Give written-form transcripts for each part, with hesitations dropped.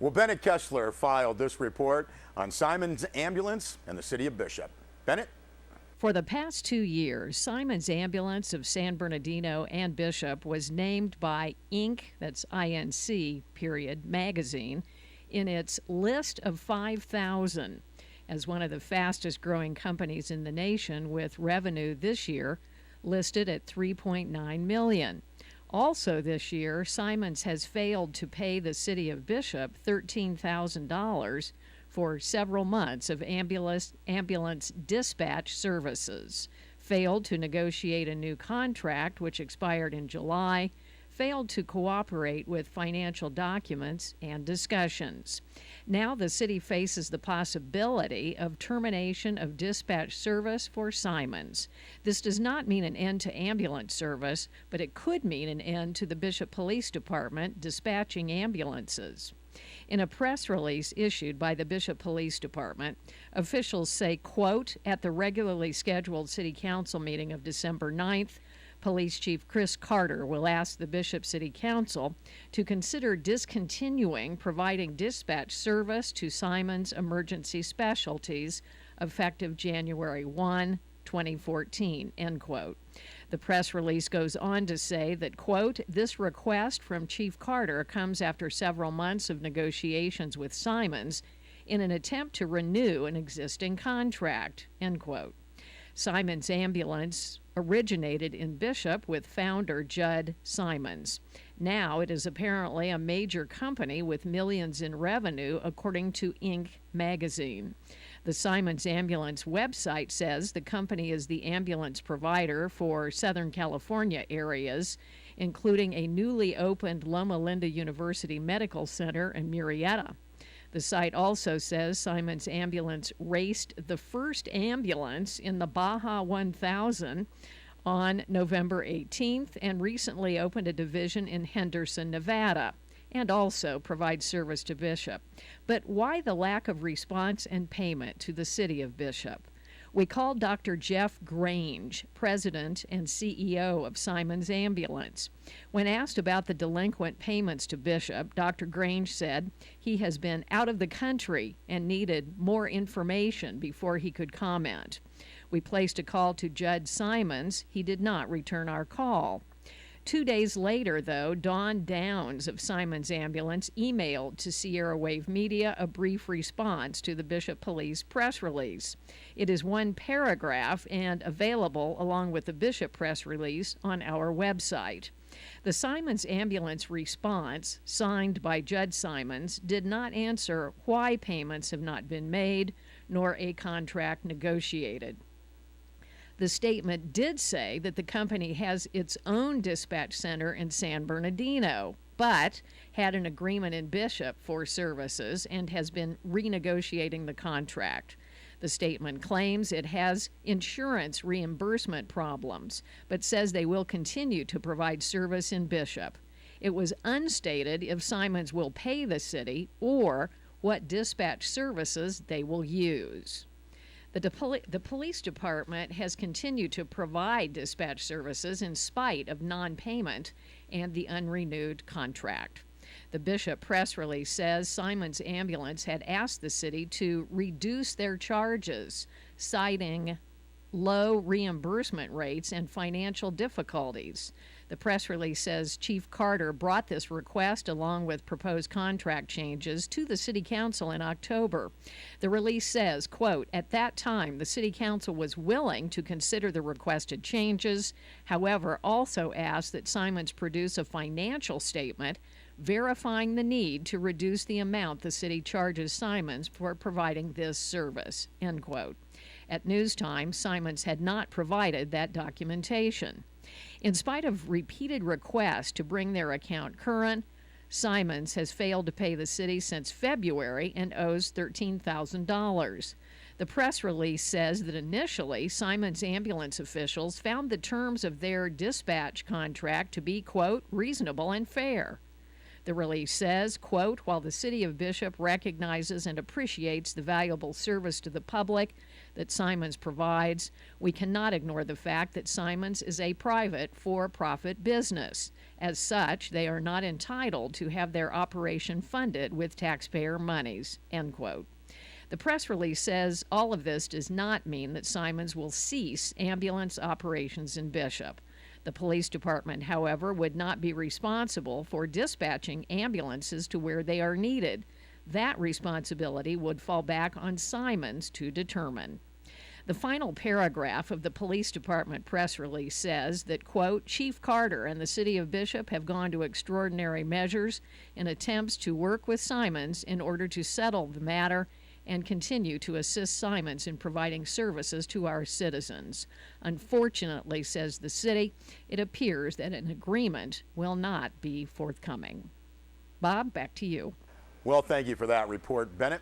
Well, Bennett Kessler filed this report on Simons Ambulance and the city of Bishop. Bennett? For the past 2 years, Simons Ambulance of San Bernardino and Bishop was named by Inc., that's INC, magazine, in its list of 5,000 as one of the fastest growing companies in the nation, with revenue this year listed at $3.9 million. Also this year, Simons has failed to pay the city of Bishop $13,000 for several months of ambulance dispatch services, failed to negotiate a new contract which expired in July, failed to cooperate with financial documents and discussions. Now the city faces the possibility of termination of dispatch service for Simons. This does not mean an end to ambulance service, but it could mean an end to the Bishop Police Department dispatching ambulances. In a press release issued by the Bishop Police Department, officials say, quote, at the regularly scheduled City Council meeting of December 9th, Police Chief Chris Carter will ask the Bishop City Council to consider discontinuing providing dispatch service to Simons Emergency Specialties effective January 1, 2014, end quote. The press release goes on to say that, quote, this request from Chief Carter comes after several months of negotiations with Simons in an attempt to renew an existing contract, end quote. Simons Ambulance originated in Bishop with founder Judd Simons. Now it is apparently a major company with millions in revenue, according to Inc. magazine. The Simons Ambulance website says the company is the ambulance provider for Southern California areas, including a newly opened Loma Linda University Medical Center in Murrieta. The site also says Simons Ambulance raced the first ambulance in the Baja 1000 on November 18th and recently opened a division in Henderson, Nevada, and also provides service to Bishop. But why the lack of response and payment to the city of Bishop? We called Dr. Jeff Grange, president and CEO of Simons Ambulance. When asked about the delinquent payments to Bishop, Dr. Grange said he has been out of the country and needed more information before he could comment. We placed a call to Judd Simons. He did not return our call. 2 days later, though, Dawn Downs of Simons Ambulance emailed to Sierra Wave Media a brief response to the Bishop Police press release. It is one paragraph and available along with the Bishop press release on our website. The Simons Ambulance response, signed by Judd Simons, did not answer why payments have not been made nor a contract negotiated. The statement did say that the company has its own dispatch center in San Bernardino, but had an agreement in Bishop for services and has been renegotiating the contract. The statement claims it has insurance reimbursement problems, but says they will continue to provide service in Bishop. It was unstated if Simons will pay the city or what dispatch services they will use. The police department has continued to provide dispatch services in spite of non-payment and the unrenewed contract. The Bishop press release says Simons Ambulance had asked the city to reduce their charges, citing low reimbursement rates and financial difficulties. The press release says Chief Carter brought this request along with proposed contract changes to the City Council in October. The release says, quote, at that time, the City Council was willing to consider the requested changes, however, also asked that Simons produce a financial statement verifying the need to reduce the amount the city charges Simons for providing this service, end quote. At news time, Simons had not provided that documentation. In spite of repeated requests to bring their account current, Simons has failed to pay the city since February and owes $13,000. The press release says that initially, Simons Ambulance officials found the terms of their dispatch contract to be, quote, reasonable and fair. The release says, quote, while the City of Bishop recognizes and appreciates the valuable service to the public that Simons provides, we cannot ignore the fact that Simons is a private, for-profit business. As such, they are not entitled to have their operation funded with taxpayer monies, end quote. The press release says all of this does not mean that Simons will cease ambulance operations in Bishop. The police department, however, would not be responsible for dispatching ambulances to where they are needed. That responsibility would fall back on Simons to determine. The final paragraph of the police department press release says that, quote, Chief Carter and the City of Bishop have gone to extraordinary measures in attempts to work with Simons in order to settle the matter and continue to assist Simons in providing services to our citizens. Unfortunately, says the city, it appears that an agreement will not be forthcoming. Bob, back to you. Well, thank you for that report, Bennett.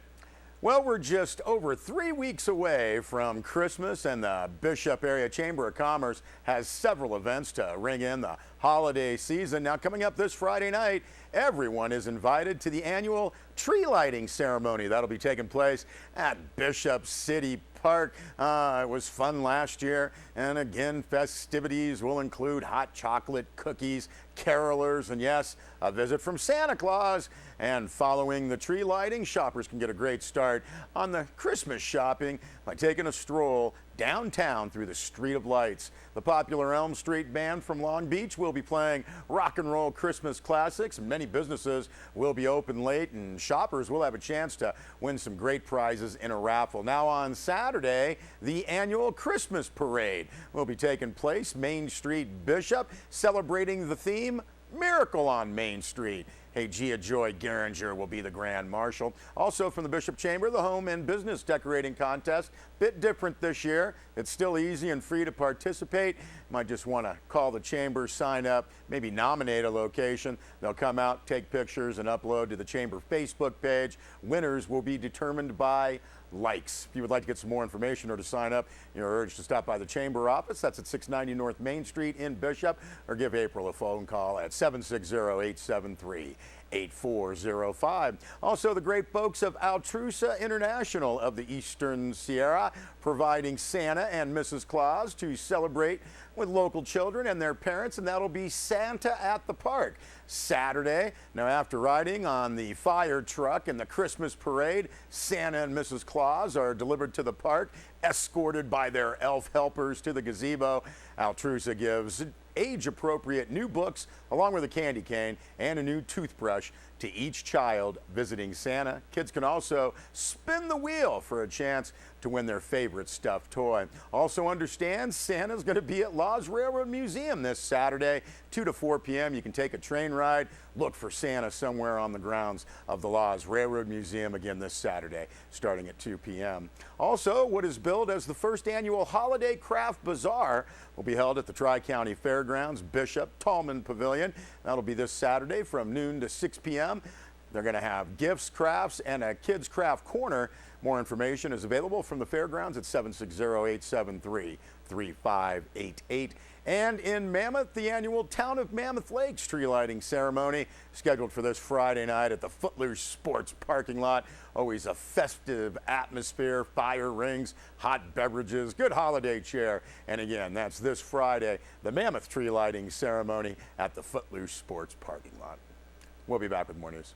Well, we're just over 3 weeks away from Christmas, and the Bishop Area Chamber of Commerce has several events to ring in the holiday season. Now, coming up this Friday night, everyone is invited to the annual tree lighting ceremony. That'll be taking place at Bishop City Park. It was fun last year, and again, festivities will include hot chocolate, cookies, carolers, and yes, a visit from Santa Claus. And following the tree lighting, shoppers can get a great start on the Christmas shopping by taking a stroll downtown through the Street of Lights. The popular Elm Street Band from Long Beach will be playing rock and roll Christmas classics. Many businesses will be open late, and shoppers will have a chance to win some great prizes in a raffle. Now on Saturday, the annual Christmas Parade will be taking place. Main Street Bishop, celebrating the theme Miracle on Main Street. Hey, Gia Joy Geringer will be the Grand Marshal. Also from the Bishop Chamber, the Home and Business Decorating Contest. Bit different this year. It's still easy and free to participate. Might just want to call the Chamber, sign up, maybe nominate a location. They'll come out, take pictures, and upload to the Chamber Facebook page. Winners will be determined by likes. If you would like to get some more information or to sign up, you're urged to stop by the Chamber office. That's at 690 North Main Street in Bishop, or give April a phone call at 760-873-8405. Also, the great folks of Altrusa International of the Eastern Sierra providing Santa and Mrs. Claus to celebrate with local children and their parents, and that'll be Santa at the Park Saturday. Now, after riding on the fire truck in the Christmas parade, Santa and Mrs. Claus are delivered to the park, escorted by their elf helpers to the gazebo. Altrusa gives age-appropriate new books along with a candy cane and a new toothbrush to each child visiting Santa. Kids can also spin the wheel for a chance to win their favorite stuffed toy. Also understand Santa's going to be at Laws Railroad Museum this Saturday, 2 to 4 p.m. You can take a train ride. Look for Santa somewhere on the grounds of the Laws Railroad Museum again this Saturday, starting at 2 p.m. Also, what is billed as the first annual Holiday Craft Bazaar will be held at the Tri-County Fairgrounds Bishop Tallman Pavilion. That'll be this Saturday from noon to 6 p.m. They're going to have gifts, crafts, and a kids craft corner. More information is available from the fairgrounds at 760-873-3588. And in Mammoth, the annual Town of Mammoth Lakes tree lighting ceremony scheduled for this Friday night at the Footloose Sports parking lot. Always a festive atmosphere, fire rings, hot beverages, good holiday cheer. And again, that's this Friday, the Mammoth tree lighting ceremony at the Footloose Sports parking lot. We'll be back with more news.